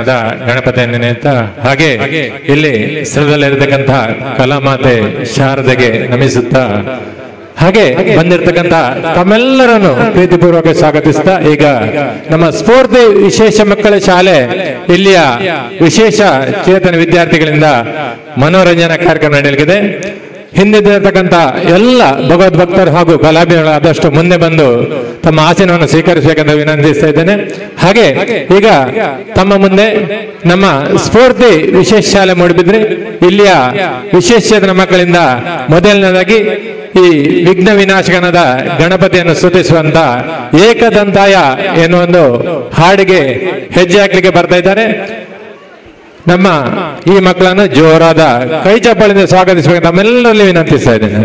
ವಿನಾಶಕನಾದ ಗಣಪತಿಯನ್ನು ನೆನೆಯುತ್ತಾ ಹಾಗೆ ಇಲ್ಲಿ ಸ್ಥಳದಲ್ಲಿರತಕ್ಕಂಥ ಕಲಾಮಾತೆ ಶಾರದೆಗೆ ನಮಿಸುತ್ತಾ ಹಾಗೆ ಬಂದಿರತಕ್ಕಂಥ ತಮ್ಮೆಲ್ಲರನ್ನು ಪ್ರೀತಿಪೂರ್ವಕ ಸ್ವಾಗತಿಸ್ತಾ ಈಗ ನಮ್ಮ ಸ್ಫೂರ್ತಿ ವಿಶೇಷ ಮಕ್ಕಳ ಶಾಲೆ ಇಲ್ಲಿಯ ವಿಶೇಷ ಚೇತನ ವಿದ್ಯಾರ್ಥಿಗಳಿಂದ ಮನೋರಂಜನಾ ಕಾರ್ಯಕ್ರಮ ನಡೆಯಲಿದೆ. ಹಿಂದಿರತಕ್ಕಂಥ ಎಲ್ಲ ಭಗವದ್ಭಕ್ತರು ಹಾಗೂ ಕಲಾಭಿಮಾನಿಗಳಾದಷ್ಟು ಮುಂದೆ ಬಂದು ತಮ್ಮ ಆಸನವನ್ನು ಸ್ವೀಕರಿಸಬೇಕೆಂದು ವಿನಂತಿಸ್ತಾ ಇದ್ದೇನೆ. ಹಾಗೆ ಈಗ ತಮ್ಮ ಮುಂದೆ ನಮ್ಮ ಸ್ಫೂರ್ತಿ ವಿಶೇಷ ಶಾಲೆ ಮೂಡಿಬಿದ್ರೆ ಇಲ್ಲಿಯ ವಿಶೇಷ ಚೇತನ ಮಕ್ಕಳಿಂದ ಮೊದಲನೇದಾಗಿ ಈ ವಿಘ್ನ ವಿನಾಶಕನಾದ ಗಣಪತಿಯನ್ನು ಸ್ತುತಿಸುವಂತ ಏಕದಂತಾಯ ಎನ್ನುವ ಒಂದು ಹಾಡಿಗೆ ಹೆಜ್ಜೆ ಹಾಕ್ಲಿಕ್ಕೆ ಬರ್ತಾ ಇದ್ದಾರೆ. ನಮ್ಮ ಈ ಮಕ್ಕಳನ್ನು ಜೋರಾದ ಕೈ ಚಪ್ಪಾಳಿಂದ ಸ್ವಾಗತಿಸಬೇಕು ನಮ್ಮೆಲ್ಲರಲ್ಲಿ ವಿನಂತಿಸ್ತಾ ಇದ್ದೇನೆ.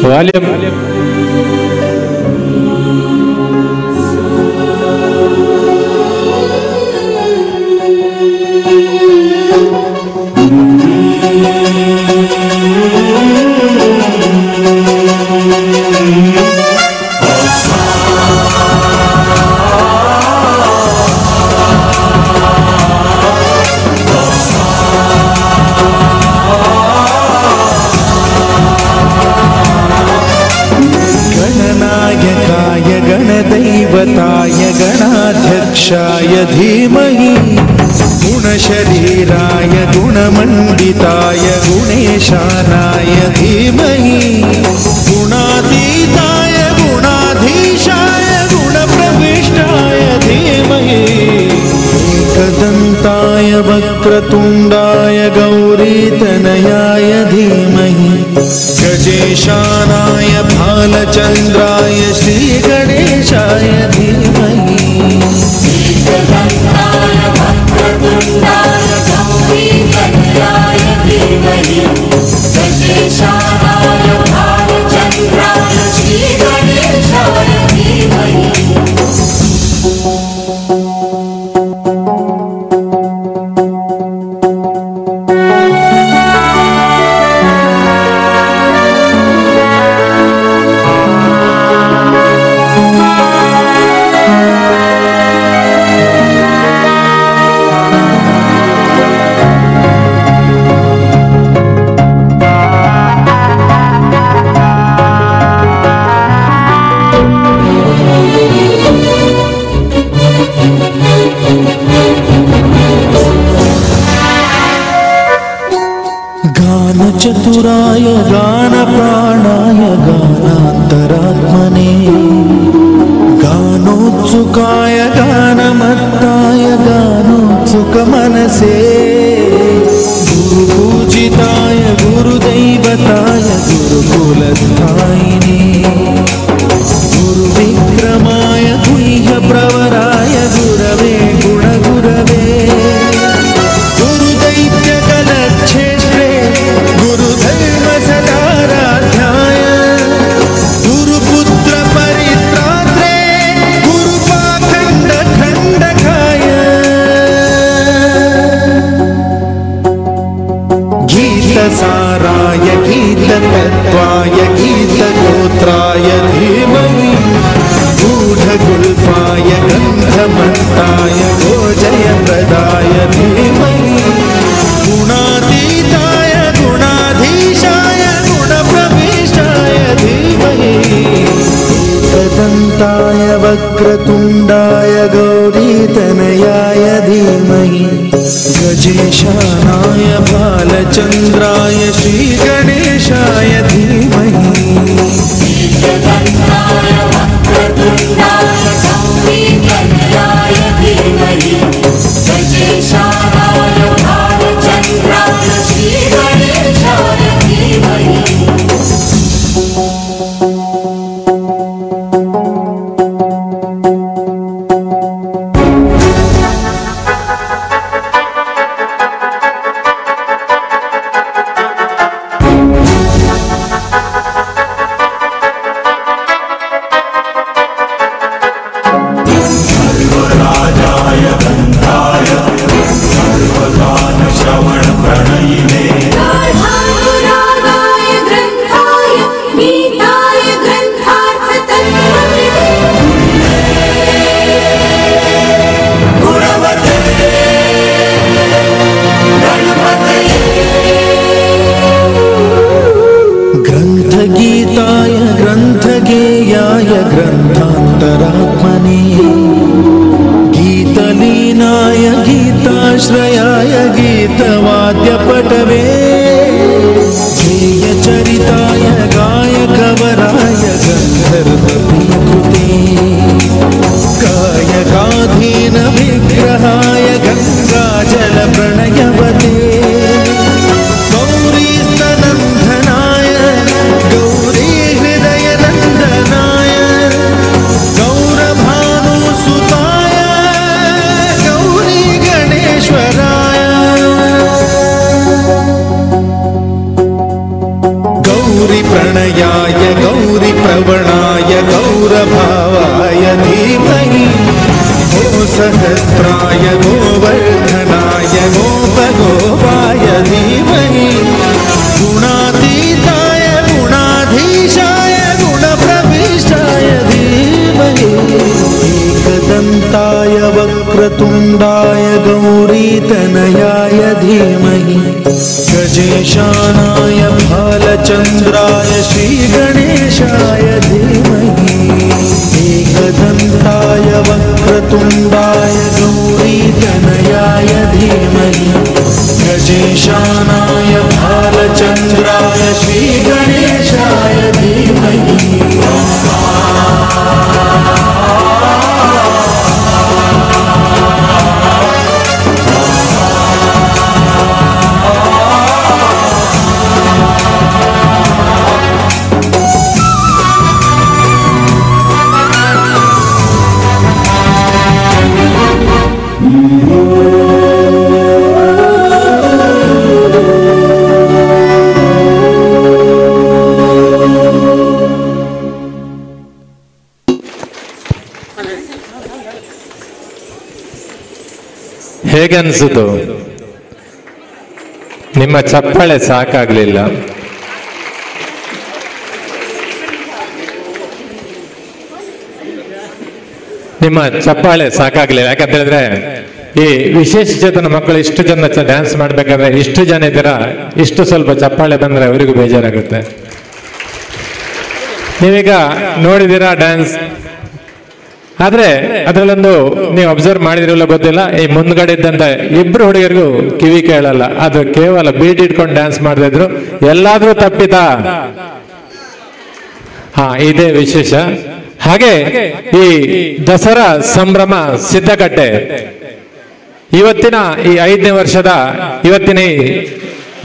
ವಾಲ್ಯೂಮ್ गणदैवताय गणाध्यक्षाय धीमहि गुणशरीराय गुणमण्डिताय गुणेशानाय धीमहि गुणातीताय गुणाधीशाय गुणप्रविष्टाय धीमहि एकदन्ताय वक्रतुण्डाय गौरीतनयाय धीमहि गजेशानाय भालचन्द्राय श्रीगणेशाय धीमहि एकदन्ताय वक्रतुण्डाय गौरीतनयाय धीमहि गजेशानाय भालचन्द्राय श्रीगणेशाय धीमहि चतुराय गानप्राणाय गानान्तरात्मने गानोत्सुकाय गानमत्ताय गानोत्सुकमनसे गुरुपूजिताय गुरुदैवताय गुरुकुलस्थायिने गुरुविक्रमाय गुह्यप्रवराय गुरवे गुणगुरवे गुरुदैत्यकलक्षेत्रे गुरुधर्मसदाराध्याय गुरुपुत्रपरित्रात्रे गुरुपाखण्डखण्डकाय गीतसाराय गीततत्त्वाय गीतगोत्राय धीमहि गूढगुल्फाय गन्धमत्ताय गोजयप्रदाय धीमहि गुणातीताय गुणाधीशाय गुणप्रविष्टाय धीमहि एकदन्ताय वक्रतुण्डाय गौरीतनयाय धीमहि गजेशानाय भालचन्द्राय श्रीगणेशाय धीमहि एकदन्ताय वक्रतुण्डाय गीतवाहिनी गीतलीनाय गीताश्रयाय गीतवाद्यपटवे गेयचरिताय गायकवराय गन्धर्वप्रियकृते कायकाधीन विग्रहाय गङ्गाजलप्रणयवते गौरीस्तनन्दनाय गौरी हृदयनन्दनाय गौरभानुसुताय गौरी गणेश्वराय गौरी प्रणयाय गौरी प्रवणाय गौरभावाय धीमहि गो सहस्राय गोवर्धनाय गोपगोपाय धीमहि गुणातीताय गुणाधीशाय गुणप्रविष्टाय धीमहि एकदन्ताय वक्रतुण्डाय गौरीतनयाय धीमहि गजेशानाय भालचन्द्राय श्रीगणेशाय धीमहि एकदन्ताय वक्रतुण्डाय गौरीतनयाय धीमहि गजेशानाय भालचन्द्राय श्रीगणेशाय धीमहि ಹೇಗೆ ಅನ್ಸುತ್ತು? ನಿಮ್ಮ ಚಪ್ಪಾಳೆ ಸಾಕಾಗ್ಲಿಲ್ಲ. ನಿಮ್ಮ ಚಪ್ಪಾಳೆ ಸಾಕಾಗ್ಲಿಲ್ಲ ಯಾಕಂತ ಹೇಳಿದ್ರೆ ಈ ವಿಶೇಷ ಚೇತನ ಮಕ್ಕಳು ಇಷ್ಟು ಜನ ಡ್ಯಾನ್ಸ್ ಮಾಡ್ಬೇಕಾದ್ರೆ ಇಷ್ಟು ಜನ ಇದ್ದೀರಾ, ಇಷ್ಟು ಸ್ವಲ್ಪ ಚಪ್ಪಾಳೆ ಬಂದ್ರೆ ಅವರಿಗೂ ಬೇಜಾರಾಗುತ್ತೆ. ನೀವೀಗ ನೋಡಿದ್ದೀರಾ ಡ್ಯಾನ್ಸ್, ಆದ್ರೆ ಅದರಲ್ಲೊಂದು ನೀವು ಅಬ್ಸರ್ವ್ ಮಾಡಿದಿರಲ್ಲ ಗೊತ್ತಿಲ್ಲ, ಈ ಮುಂದ್ಗಡೆ ಇದ್ದಂತ ಇಬ್ರು ಹುಡುಗರಿಗೂ ಕಿವಿ ಕೇಳಲ್ಲ, ಅದು ಕೇವಲ ಬೀಟ್ ಇಟ್ಕೊಂಡು ಡ್ಯಾನ್ಸ್ ಮಾಡ್ತಾ ಇದ್ರು. ಎಲ್ಲಾದ್ರೂ ತಪ್ಪಿತಾ? ಹಾ, ಇದೇ ವಿಶೇಷ. ಹಾಗೆ ಈ ದಸರಾ ಸಂಭ್ರಮ ಸಿದ್ಧಕಟ್ಟೆ ಇವತ್ತಿನ ಈ 5ನೇ ವರ್ಷದ ಇವತ್ತಿನ ಈ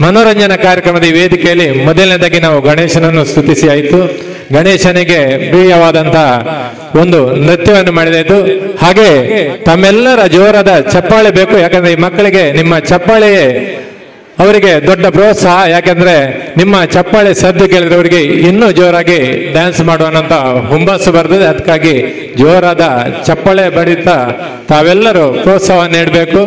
ಮನೋರಂಜನಾ ಕಾರ್ಯಕ್ರಮದ ಈ ವೇದಿಕೆಯಲ್ಲಿ ಮೊದಲನೇದಾಗಿ ನಾವು ಗಣೇಶನನ್ನು ಸ್ತುತಿಸಿ ಆಯಿತು. ಗಣೇಶನಿಗೆ ಪ್ರಿಯವಾದಂತ ಒಂದು ನೃತ್ಯವನ್ನು ಮಾಡಿದಾಯ್ತು. ಹಾಗೆ ತಮ್ಮೆಲ್ಲರ ಜೋರಾದ ಚಪ್ಪಾಳೆ ಬೇಕು, ಯಾಕಂದ್ರೆ ಈ ಮಕ್ಕಳಿಗೆ ನಿಮ್ಮ ಚಪ್ಪಾಳೆಯೇ ಅವರಿಗೆ ದೊಡ್ಡ ಪ್ರೋತ್ಸಾಹ. ಯಾಕಂದ್ರೆ ನಿಮ್ಮ ಚಪ್ಪಾಳೆ ಸದ್ದು ಕೇಳಿದ್ರೆ ಅವರಿಗೆ ಇನ್ನೂ ಜೋರಾಗಿ ಡ್ಯಾನ್ಸ್ ಮಾಡುವಂತ ಹುಂಬಾಸು ಬರ್ತದೆ. ಅದಕ್ಕಾಗಿ ಜೋರಾದ ಚಪ್ಪಾಳೆ ಬಡಿತಾ ತಾವೆಲ್ಲರೂ ಪ್ರೋತ್ಸಾಹ ನೀಡಬೇಕು.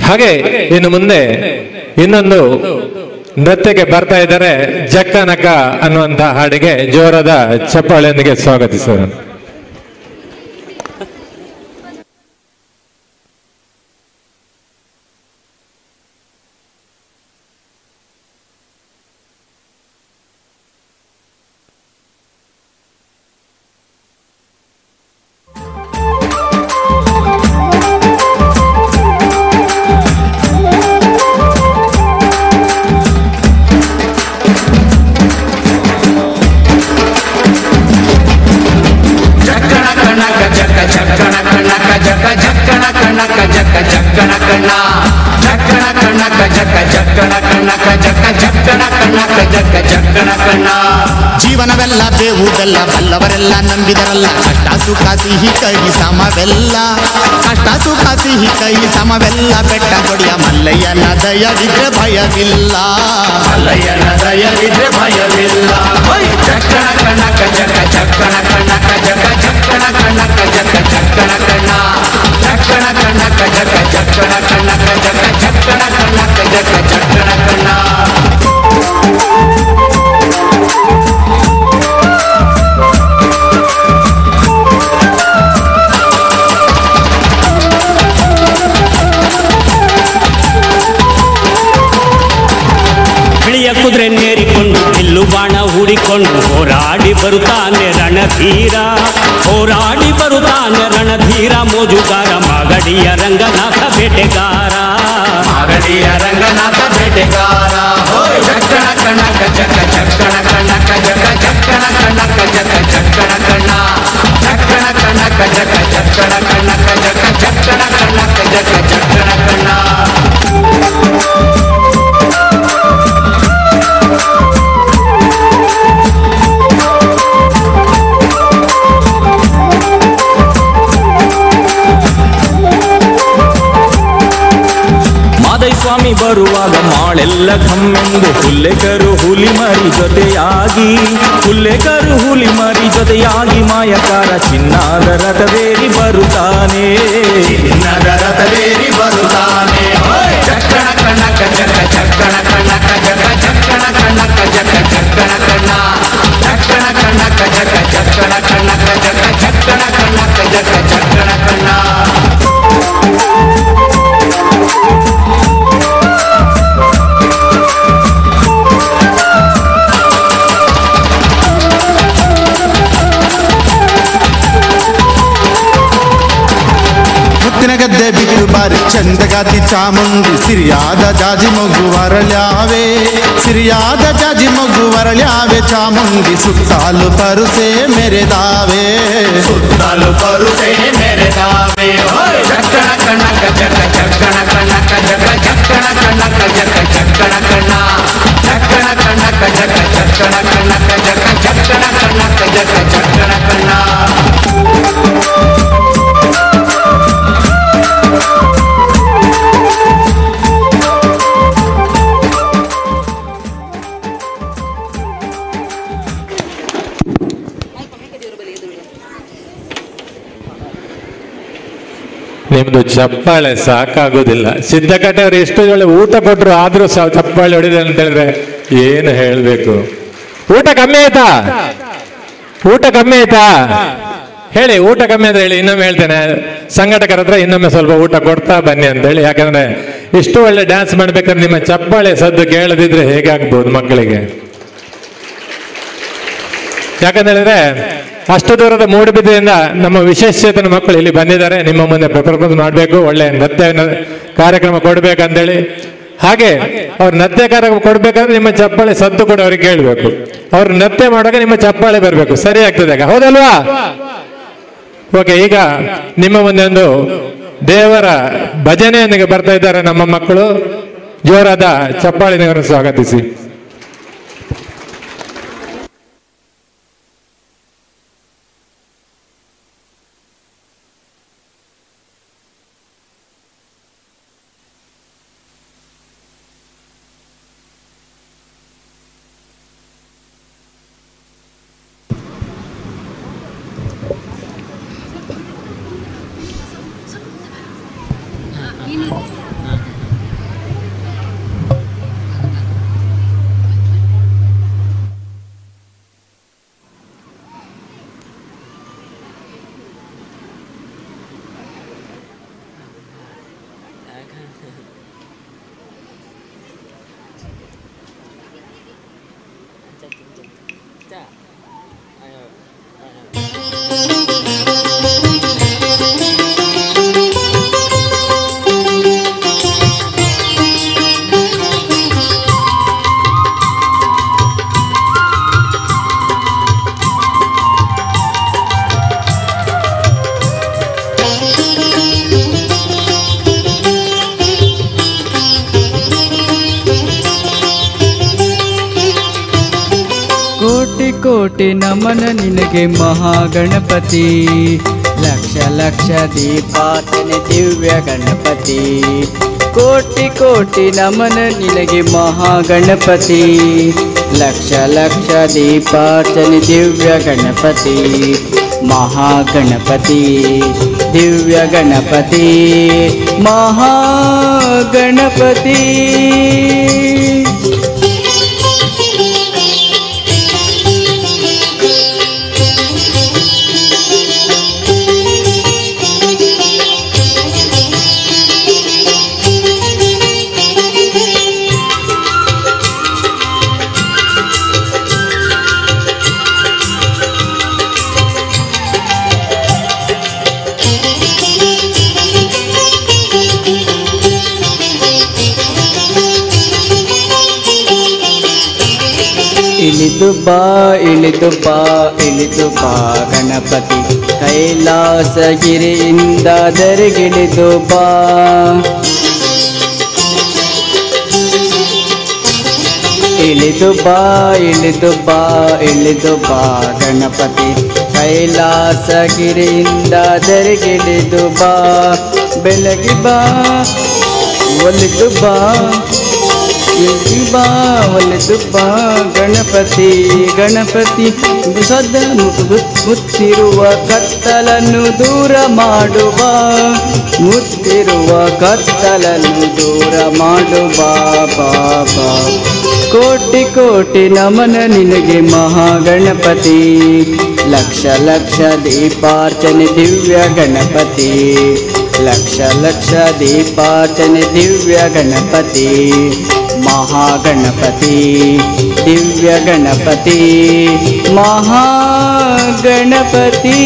ಹಾಗೆ ಇನ್ನು ಮುಂದೆ ಇನ್ನೊಂದು ನೃತ್ಯಕ್ಕೆ ಬರ್ತಾ ಇದ್ದಾರೆ. ಜಕ್ಕನಕ ಅನ್ನುವಂತ ಹಾಡಿಗೆ ಜೋರಾದ ಚಪ್ಪಾಳೆಯೊಂದಿಗೆ ಸ್ವಾಗತಿಸೋಣ. ಜೀವನವೆಲ್ಲ ಬೇವುದೆಲ್ಲ ಬಲ್ಲವರೆಲ್ಲ ನಂಬಿದರಲ್ಲ. ಕಷ್ಟ ಸುಖ ಸಿಹಿ ಕೈ ಸಮವೆಲ್ಲ, ಕಷ್ಟ ಸುಖ ಸಿಹಿ ಕೈ ಸಮವೆಲ್ಲ. ಬೆಟ್ಟ ಕೊಡಿಯ ಮಲ್ಲಯ್ಯನ ದಯವಿದ್ರೆ ಭಯವಿಲ್ಲ, ಮಲ್ಲಯ್ಯನ ದಯವಿದ್ರೆ ಭಯವಿಲ್ಲ. ಚಕ್ಕಣ ಕಣಕ ಜಕ ಚಕ್ಕಣ ಕಣಕ ಜಕ ಚಕ್ಕಣ ಕಣಕ ಜಕ ಚಕ್ಕಣ ಕಣ ಚಕ್ಕಣ ಕಣಕ ಜಕ ಚಕ್ಕಣ ಕಣಕ ಜಕ ಚಕ್ಕಣ ಕಣಕ ಜಕ ಚಕ್ಕಣ ಕಣ. ಬಿಳಿಯ ಕುದುರೆ ನೇರಿಕೊಂಡು ಬಿಲ್ಲು ಬಾಣ ಹೂಡಿಕೊಂಡು ಹೋರಾಡಿ ಬರುತ್ತಾನೆ ರಣಧೀರ, ಹೋರಾಡಿ ಬರುತ್ತಾನೆ ರಣಧೀರ ಮೋಜುಗಾರ ಮಾಗಡಿಯ ರಂಗನಾಥ ಬೇಟೆಗಾರ, ಮಾಗಡಿಯ ರಂಗನಾಥ ಬೇಟೆಗಾರ. ಚಕ್ಕಣ ಕಣಕ ಚಕ್ಕ ಚಕ್ಕಣ ಕಣಕ ಜಗ ಚಕ್ಕಣ ಕಣಕ ಜಗ ಚಕ್ಕಣ ಕಣ, ಚಕ್ಕಣ ಕಣಕ ಜಗ ಚಕ್ಕಣ ಕಣಕ ಜಗ ಚಕ್ಕಣ ಕಣಕ ಜಗ ಚಕ್ಕಣ ಕಣ. ಸ್ವಾಮಿ ಬರುವಾಗ ಮಾಳೆಲ್ಲ ಕಮ್ಮೆಂದು ಹುಲ್ಲೆಕರು ಹುಲಿ ಮರಿ ಜೊತೆಯಾಗಿ, ಹುಲ್ಲೆಕರು ಹುಲಿ ಮರಿ ಜೊತೆಯಾಗಿ ಮಾಯಕಾರ ಚಿನ್ನದ ರಥವೇರಿ ಬರುತ್ತಾನೆ, ಚಿನ್ನದ ರಥವೇರಿ ಬರುತ್ತಾನೆ. ಚಕ್ಕಣ ಕಣಕ ಜಗ ಚಕ್ಕಣ ಕಣಕ ಜಗ ಚಕ್ಕಣ ಕಣಕ ಜಗ ಚಕ್ಕಣ ಕಣ, ಚಕ್ಕಣ ಕಣಕ ಜಗ ಚಕ್ಕಣ ಕಣಕ ಜಗ ಚಕ್ಕಣ ಕಣಕ ಜಗ ಚಕ್ಕಣ ಕಣ. ಗದ್ದೆ ಬಿಟ್ಟು ಬಾರಿ ಚಂದಗಾತಿ ಚಾಮುಂಡಿ, ಸಿರಿಯಾದ ಜಾಜಿ ಮಗು ವರಳ್ಯಾವೆ, ಸಿರಿಯಾದ ಜಾಜಿ ಮಗು ವರಳ್ಯಾವೆ ಚಾಮುಂಡಿ. ಸುತ್ತಾಲು ಪರುಸೆ ಮೆರೆದಾವೆ, ಸುತ್ತಾಲು ಪರುಸೆ ಮೆರೆದಾವೆ. ಚಕ್ಕಣ ಕಣಕ ಜಗ ಚಕ್ಕಣ ಕಣಕ ಜಗ ಚಕ್ಕಣ ಕಣಕ ಜಗ ಚಕ್ಕಣ ಕಣ, ಚಕ್ಕಣ ಕಣಕ ಜಗ ಚಕ್ಕಣ ಕಣಕ ಜಗ ಚಕ್ಕಣ ಕಣಕ ಜಗ ಚಕ್ಕಣ ಕಣ. ನಿಮ್ದು ಚಪ್ಪಾಳೆ ಸಾಕಾಗೋದಿಲ್ಲ. ಸಿದ್ದಕಟ್ಟೆಯವರು ಎಷ್ಟು ಒಳ್ಳೆ ಊಟ ಕೊಟ್ಟರು ಆದ್ರೂ ಚಪ್ಪಾಳೆ ಹೊಡಿದೆ ಅಂತ ಹೇಳಿದ್ರೆ ಏನು ಹೇಳ್ಬೇಕು? ಊಟ ಕಮ್ಮಿ ಆಯ್ತಾ? ಊಟ ಕಮ್ಮಿ ಆಯ್ತಾ ಹೇಳಿ. ಊಟ ಕಮ್ಮಿ ಅಂದ್ರೆ ಹೇಳಿ, ಇನ್ನೊಮ್ಮೆ ಹೇಳ್ತೇನೆ. ಸಂಘಟಕರ ಹತ್ರ ಇನ್ನೊಮ್ಮೆ ಸ್ವಲ್ಪ ಊಟ ಕೊಡ್ತಾ ಬನ್ನಿ ಅಂತ ಹೇಳಿ. ಯಾಕಂದ್ರೆ ಇಷ್ಟು ಒಳ್ಳೆ ಡ್ಯಾನ್ಸ್ ಮಾಡ್ಬೇಕಾದ್ರೆ ನಿಮ್ಮ ಚಪ್ಪಾಳೆ ಸದ್ದು ಕೇಳದಿದ್ರೆ ಹೇಗಾಗ್ಬೋದು ಮಕ್ಕಳಿಗೆ? ಯಾಕಂತ ಹೇಳಿದ್ರೆ ಅಷ್ಟು ದೂರದ ಮೂಡುಬಿದ್ರೆಯಿಂದ ನಮ್ಮ ವಿಶೇಷಚೇತನ ಮಕ್ಕಳು ಇಲ್ಲಿ ಬಂದಿದ್ದಾರೆ. ನಿಮ್ಮ ಮುಂದೆ ಪ್ರಪಂಚ ಮಾಡಬೇಕು, ಒಳ್ಳೆ ನೃತ್ಯ ಕಾರ್ಯಕ್ರಮ ಕೊಡ್ಬೇಕಂತೇಳಿ. ಹಾಗೆ ಅವ್ರ ನೃತ್ಯ ಕಾರ್ಯಕ್ರಮ ಕೊಡ್ಬೇಕಂದ್ರೆ ನಿಮ್ಮ ಚಪ್ಪಾಳೆ ಸದ್ದು ಕೂಡ ಅವ್ರಿಗೆ ಕೇಳಬೇಕು. ಅವ್ರು ನೃತ್ಯ ಮಾಡುವಾಗ ನಿಮ್ಮ ಚಪ್ಪಾಳೆ ಬರಬೇಕು, ಸರಿ ಆಗ್ತದೆ ಆಗ, ಹೌದಲ್ವಾ? ಓಕೆ, ಈಗ ನಿಮ್ಮ ಮುಂದೆ ಒಂದು ದೇವರ ಭಜನೆಯೊಂದಿಗೆ ಬರ್ತಾ ಇದ್ದಾರೆ ನಮ್ಮ ಮಕ್ಕಳು. ಜೋರಾದ ಚಪ್ಪಾಳಿನವರನ್ನು ಸ್ವಾಗತಿಸಿ. ಕೋಟಿ ನಮನ ನಿನಗೆ ಮಹಾಗಣಪತಿ, ಲಕ್ಷ ಲಕ್ಷ ದೀಪಾರ್ಚನೆ ದಿವ್ಯ ಗಣಪತಿ. ಕೋಟಿ ಕೋಟಿ ನಮನ ನಿನಗೆ ಮಹಾಗಣಪತಿ, ಲಕ್ಷ ಲಕ್ಷ ದೀಪಾರ್ಚನೆ ದಿವ್ಯ ಗಣಪತಿ. ಮಹಾಗಣಪತಿ ದಿವ್ಯ ಗಣಪತಿ ಮಹಾಗಣಪತಿ. ಇಳಿದು ಬಾ ಇಳಿದು ಬಾ ಇಳಿದು ಬಾ ಗಣಪತಿ ಕೈಲಾಸಗಿರಿಯಿಂದ ಧರೆಗಿಳಿದು ಬಾ ಇಳಿದು ಬಾ ಇಳಿದು ಬಾ ಇಳಿದು ಬಾ ಗಣಪತಿ ಕೈಲಾಸಗಿರಿಯಿಂದ ಧರೆಗಿಳಿದು ಬಾ ಬೆಳಗಿ ಬಾ ಒಲಿದು ಬಾ ಇಳಿದು ಬಾ ಒಲಿದು ಬಾ ಗಣಪತಿ ಗಣಪತಿ ಸದ ಮುತ್ತಿರುವ ಕತ್ತಲನ್ನು ದೂರ ಮಾಡುವ ಮುತ್ತಿರುವ ಕತ್ತಲನ್ನು ದೂರ ಮಾಡುವ ಬಾಬಾ ಕೋಟಿ ಕೋಟಿ ನಮನ ನಿನಗೆ ಮಹಾಗಣಪತಿ ಲಕ್ಷ ಲಕ್ಷ ದೀಪಾರ್ಚನೆ ದಿವ್ಯ ಗಣಪತಿ ಲಕ್ಷ ಲಕ್ಷ ದೀಪಾರ್ಚನೆ ದಿವ್ಯ ಗಣಪತಿ ಮಹಾಗಣಪತಿ ದಿವ್ಯ ಗಣಪತಿ ಮಹಾಗಣಪತಿ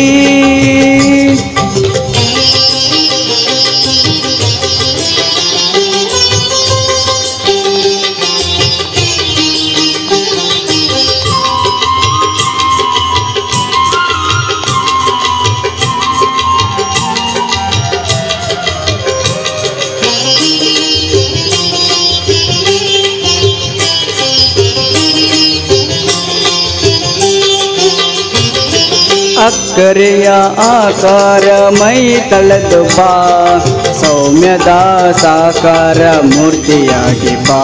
ಅಕ್ಕರೆಯ ಆಕಾರ ಮೈ ತಳೆದು ಬಾ ಸೌಮ್ಯದ ಸಾಕಾರ ಮೂರ್ತಿಯಾಗಿ ಬಾ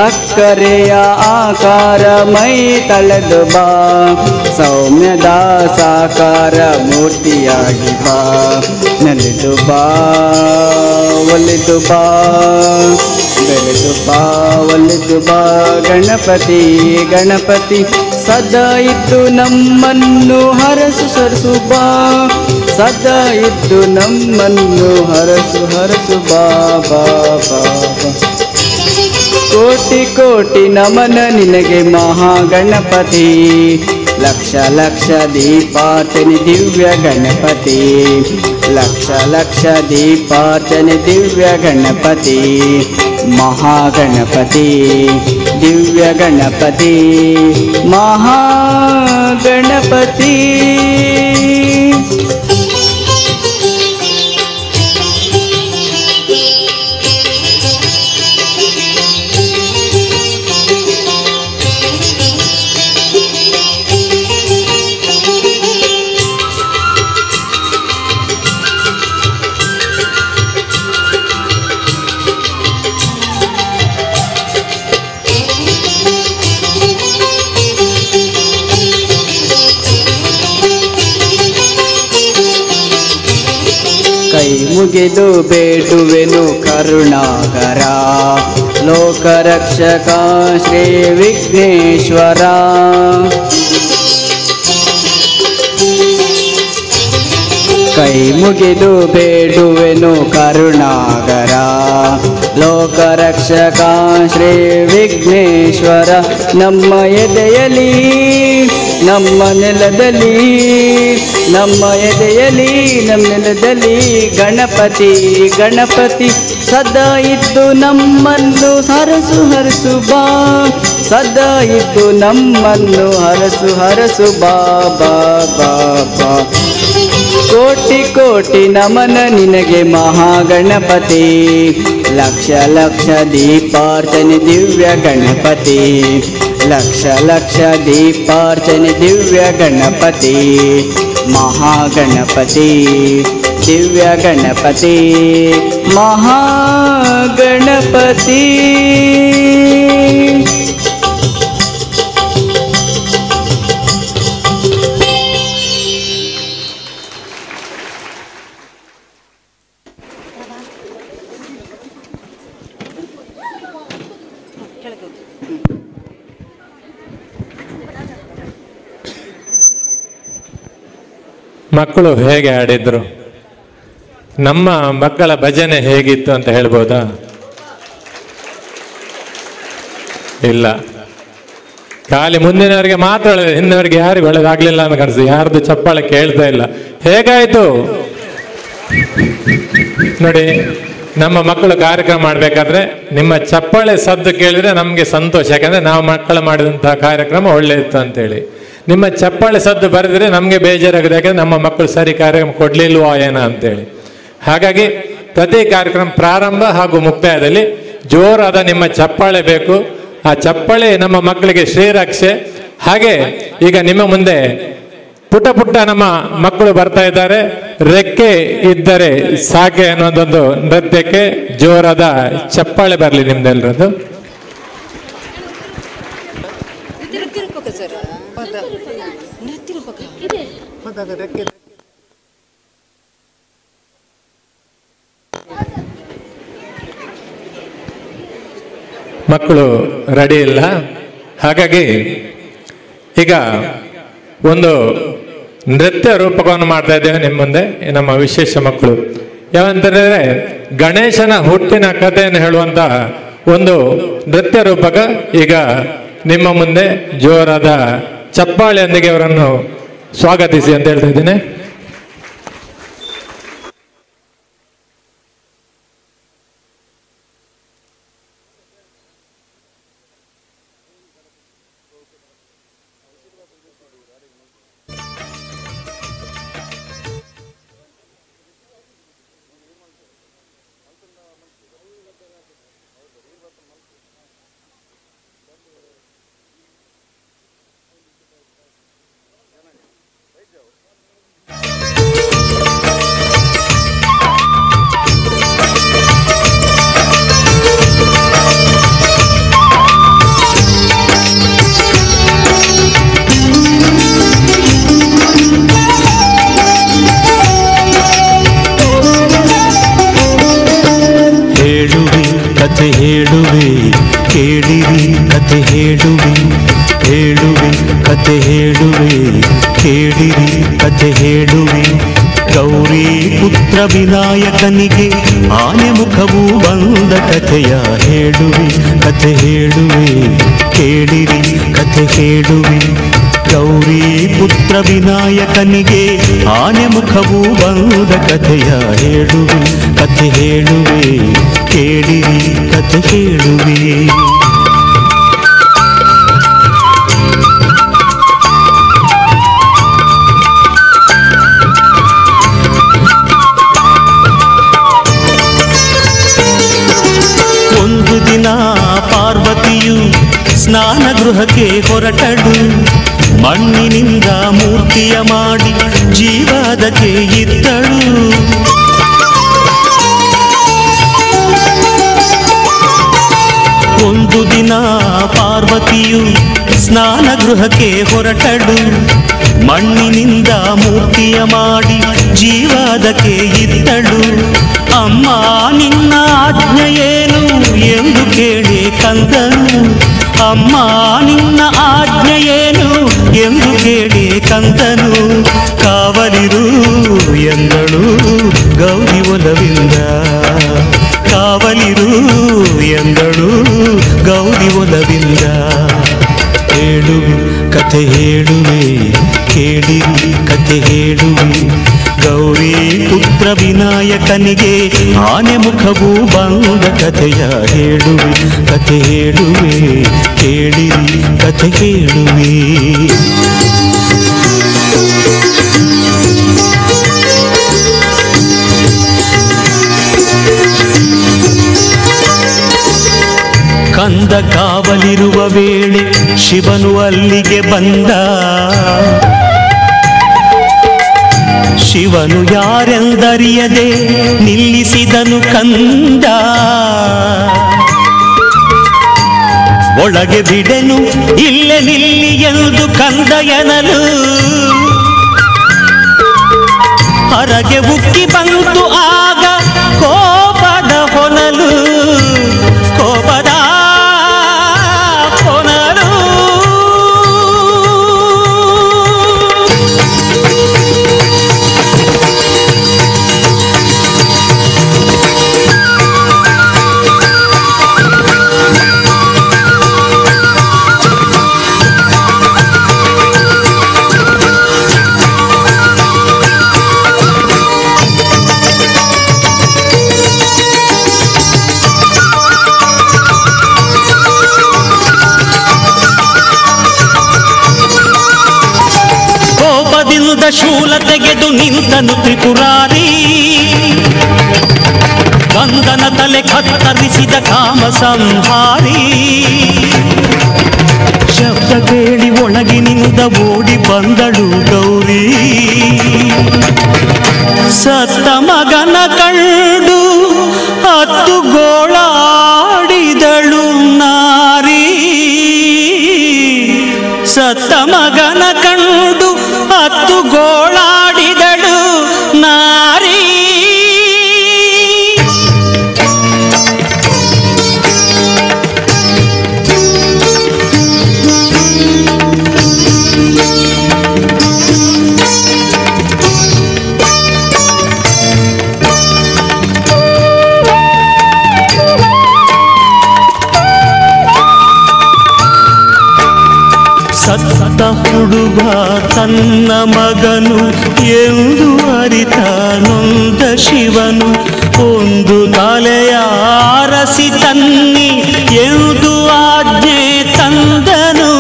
ಅಕ್ಕರೆಯ ಆಕಾರ ಮೈ ತಳೆದು ಬಾ ಸೌಮ್ಯದ ಸಾಕಾರ ಮೂರ್ತಿಯಾಗಿ ಬಾ ನಲಿದು ಬಾ ಒಲಿದು ಬಾ ಬೆಳೆದು ಬಾ ಒಲಿದು ಬಾ ಗಣಪತಿ ಗಣಪತಿ ಸದಾ ಇದ್ದು ನಮ್ಮನ್ನು ಹರಸು ಸರಸು ಬಾ ಸದಾ ಇದ್ದು ನಮ್ಮನ್ನು ಹರಸು ಹರಸು ಬಾ ಬಾ ಬಾ ಕೋಟಿ ಕೋಟಿ ನಮನ ನಿನಗೆ ಮಹಾಗಣಪತಿ ಲಕ್ಷ ಲಕ್ಷ ದೀಪಾರ್ಚನೆ ದಿವ್ಯ ಗಣಪತಿ ಲಕ್ಷ ಲಕ್ಷ ದೀಪಾರ್ಚನೆ ದಿವ್ಯ ಗಣಪತಿ ಮಹಾಗಣಪತಿ ದಿವ್ಯ ಗಣಪತಿ ಮಹಾಗಣಪತಿ ಕೈ ಮುಗಿದು ಬೇಡುವೆನು ಕರುಣಾಕರ ಲೋಕರಕ್ಷಕ ಶ್ರೀ ವಿಘ್ನೇಶ್ವರ ಕೈ ಮುಗಿದು ಬೇಡುವೆನು ಕರುಣಾಕರ ಲೋಕರಕ್ಷಕ ಶ್ರೀ ವಿಘ್ನೇಶ್ವರ ನಮ್ಮ ಎದೆಯಲಿ ನಮ್ಮ ನೆಲದಲ್ಲಿ ನಮ್ಮ ಎದೆಯಲಿ ನಮ್ಮ ನೆಲದಲ್ಲಿ ಗಣಪತಿ ಗಣಪತಿ ಸದಾ ಇದ್ದು ನಮ್ಮನ್ನು ಹರಸು ಹರಸು ಬಾ ಸದಾ ಇದ್ದು ನಮ್ಮನ್ನು ಹರಸು ಹರಸು ಬಾ ಬಾ ಬಾ ಬಾ ಕೋಟಿ ಕೋಟಿ ನಮನ ನಿನಗೆ ಮಹಾಗಣಪತಿ ಲಕ್ಷ ಲಕ್ಷ ದೀಪಾರ್ಚನೆ ದಿವ್ಯ ಗಣಪತಿ ಲಕ್ಷ ಲಕ್ಷ ದೀಪಾರ್ಚನೆ ದಿವ್ಯ ಗಣಪತಿ ಮಹಾಗಣಪತಿ ದಿವ್ಯ ಗಣಪತಿ ಮಹಾಗಣಪತಿ ಮಕ್ಕಳು ಹೇಗೆ ಆಡಿದ್ರು? ನಮ್ಮ ಮಕ್ಕಳ ಭಜನೆ ಹೇಗಿತ್ತು ಅಂತ ಹೇಳ್ಬೋದಾ? ಇಲ್ಲ, ಖಾಲಿ ಮುಂದಿನವರಿಗೆ ಮಾತ್ರ ಒಳ್ಳೆದು, ಹಿಂದಿನವರಿಗೆ ಯಾರಿಗೂ ಒಳ್ಳೇದಾಗ್ಲಿಲ್ಲ ಅಂತ ಕಾಣಿಸ್ತದೆ. ಯಾರ್ದು ಚಪ್ಪಾಳೆ ಕೇಳ್ತಾ ಇಲ್ಲ. ಹೇಗಾಯ್ತು ನೋಡಿ, ನಮ್ಮ ಮಕ್ಕಳು ಕಾರ್ಯಕ್ರಮ ಮಾಡಬೇಕಾದ್ರೆ ನಿಮ್ಮ ಚಪ್ಪಾಳೆ ಸದ್ದು ಕೇಳಿದ್ರೆ ನಮಗೆ ಸಂತೋಷ, ಯಾಕಂದ್ರೆ ನಾವು ಮಕ್ಕಳು ಮಾಡಿದಂತಹ ಕಾರ್ಯಕ್ರಮ ಒಳ್ಳೆಯಿತ್ತು ಅಂತೇಳಿ. ನಿಮ್ಮ ಚಪ್ಪಾಳೆ ಸದ್ದು ಬರೆದ್ರೆ ನಮಗೆ ಬೇಜಾರಾಗಿದೆ, ಯಾಕಂದ್ರೆ ನಮ್ಮ ಮಕ್ಕಳು ಸರಿ ಕಾರ್ಯಕ್ರಮ ಕೊಡ್ಲಿಲ್ವಾ ಏನೋ ಅಂತೇಳಿ. ಹಾಗಾಗಿ ಪ್ರತಿ ಕಾರ್ಯಕ್ರಮ ಪ್ರಾರಂಭ ಹಾಗೂ ಮುಕ್ತಾಯದಲ್ಲಿ ಜೋರಾದ ನಿಮ್ಮ ಚಪ್ಪಾಳೆ ಬೇಕು. ಆ ಚಪ್ಪಾಳೆ ನಮ್ಮ ಮಕ್ಕಳಿಗೆ ಶ್ರೀರಕ್ಷೆ. ಹಾಗೆ ಈಗ ನಿಮ್ಮ ಮುಂದೆ ಪುಟ್ಟ ಪುಟ್ಟ ನಮ್ಮ ಮಕ್ಕಳು ಬರ್ತಾ ಇದ್ದಾರೆ. ರೆಕ್ಕೆ ಇದ್ದರೆ ಸಾಕೆ ಅನ್ನೋದೊಂದು ನೃತ್ಯಕ್ಕೆ ಜೋರಾದ ಚಪ್ಪಾಳೆ ಬರಲಿ ನಿಮ್ದೆಲ್ಲರದ್ದು. ಮಕ್ಕಳು ರೆಡಿ ಇಲ್ಲ, ಹಾಗಾಗಿ ಈಗ ಒಂದು ನೃತ್ಯ ರೂಪಕವನ್ನು ಮಾಡ್ತಾ ಇದ್ದೇವೆ ನಿಮ್ಮ ಮುಂದೆ. ನಮ್ಮ ವಿಶೇಷ ಮಕ್ಕಳು ಯಾವಂತಂದ್ರೆ ಗಣೇಶನ ಹುಟ್ಟಿನ ಕಥೆಯನ್ನು ಹೇಳುವಂತ ಒಂದು ನೃತ್ಯ ರೂಪಕ ಈಗ ನಿಮ್ಮ ಮುಂದೆ ಜೋರಾದ ಚಪ್ಪಾಳೆಯೊಂದಿಗೆ ಅವರನ್ನು ಸ್ವಾಗತಿಸಿ ಅಂತ ಹೇಳ್ತಾ ಇದ್ದೇನೆ. ಕಥೆ ಹೇಳುವೆ ಕೇಳಿರಿ, ಕಥೆ ಹೇಳುವೆ ಹೇಳುವೆ ಕಥೆ ಹೇಳುವೆ ಕೇಳಿರಿ, ಕಥೆ ಹೇಳುವೆ. ಗೌರಿ ಪುತ್ರ ವಿನಾಯಕನಿಗೆ ಆನೆ ಮುಖವು ಬಂದ ಕಥೆಯ ಹೇಳುವೆ, ಕಥೆ ಹೇಳುವೆ ಕೇಳಿರಿ, ಕಥೆ ಹೇಳುವೆ. ಗೌರಿ ಪುತ್ರ ವಿನಾಯಕನಿಗೆ ಆನೆ ಮುಖವು ಬಂದ ಕಥೆಯ ಹೇಳುವೆ, ಕಥೆ ಹೇಳುವೆ ಕೇಳಿರಿ, ಕಥೆ ಹೇಳುವೆ. ಒಂದು ದಿನ ಪಾರ್ವತಿಯು ಸ್ನಾನ ಗೃಹಕ್ಕೆ ಹೊರಟಳು. ಮಣ್ಣಿನಿಂದ ಮೂರ್ತಿಯ ಮಾಡಿ ಜೀವದಕ್ಕೆ ಇದ್ದಳು. ಒಂದು ದಿನ ಪಾರ್ವತಿಯು ಸ್ನಾನ ಗೃಹಕ್ಕೆ ಹೊರಟಳು. ಮಣ್ಣಿನಿಂದ ಮೂರ್ತಿಯ ಮಾಡಿ ಜೀವದಕ್ಕೆ ಇದ್ದಳು. ಅಮ್ಮ ನಿನ್ನ ಆಜ್ಞೆಯೇನು ಎಂದು ಕೇಳಿ ಕಂದನು. ಅಮ್ಮ ನಿನ್ನ ಆಜ್ಞೆಯೇನು ಎಂದು ಕೇಳಿ ಕಂದನು. ಕಾವಲಿರು ಎಂದಳು ಗೌರಿ ಒಲವಿಂದ. ಕಾವಲಿರು ಎಂದಳು ಗೌರಿ ಒಲವಿಂದ. ಹೇಳುವೆ ಕಥೆ ಹೇಳುವೆ ಕೇಳಿರಿ, ಕಥೆ ಹೇಳುವೆ. ಗೌರಿ ಪುತ್ರ ವಿನಾಯಕನಿಗೆ ಆನೆ ಮುಖವು ಬಂದ ಕಥೆಯ ಹೇಳುವೆ, ಕಥೆ ಹೇಳುವೆ ಕೇಳಿರಿ, ಕಥೆ ಹೇಳುವೆ. ಕಂದ ಕಾವಲಿರುವ ವೇಳೆ ಶಿವನು ಅಲ್ಲಿಗೆ ಬಂದ. ಶಿವನು ಯಾರೆಂದರಿಯದೆ ನಿಲ್ಲಿಸಿದನು ಕಂದ. ಒಳಗೆ ಬಿಡೆನು ಇಲ್ಲೇ ನಿಲ್ಲಿ ಎಂದು ಕಂದ ಎನ್ನಲು. ಹೊರಗೆ ಉಕ್ಕಿ ಬಂತು ಆಗ ಕೋಪದ ಹೊನಲು, ಕೋಪದ ಹೊನಲು. ಕೋಪದಿಂದ ಶೂಲ ತೆಗೆದು ನಿಂತನು ತ್ರಿಪುರಾರಿ. ಬಂಧನ ತಲೆ ಕತ್ತರಿಸಿದ ಕಾಮ ಸಂಹಾರಿ. ಶಬ್ದ ಕೇಳಿ ಒಳಗಿನಿಂದ ಓಡಿ ಬಂದಳು ಗೌರಿ. ಸತ್ತ ಮಗನ ಕಂಡು ಹತ್ತು ಗೋಳಾಡಿದಳು ನಾರಿ. ಸತ್ತ ಮಗನ ಕಂಡು ಹತ್ತು ಗೋಳಾಡಿದಳು ನಾರಿ. ಸತ್ತ ಹುಡುಗ ತನ್ನ ಮಗನು ಎಂದು ಅರಿತ ನೊಂದ ಶಿವನು. ಒಂದು ತಲೆಯ ಅರಸಿ ತನ್ನಿ ಎಂದು ಆಜ್ಞೆ ತಂದನು.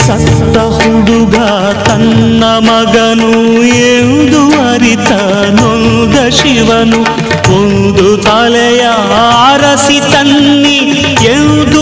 ಸತ್ತ ಹುಡುಗ ತನ್ನ ಮಗನು ಎಂದು ಅರಿತ ನೊಂದ ಶಿವನು. ಒಂದು ತಲೆಯ ಅರಸಿ ತನ್ನಿ ಎಂದು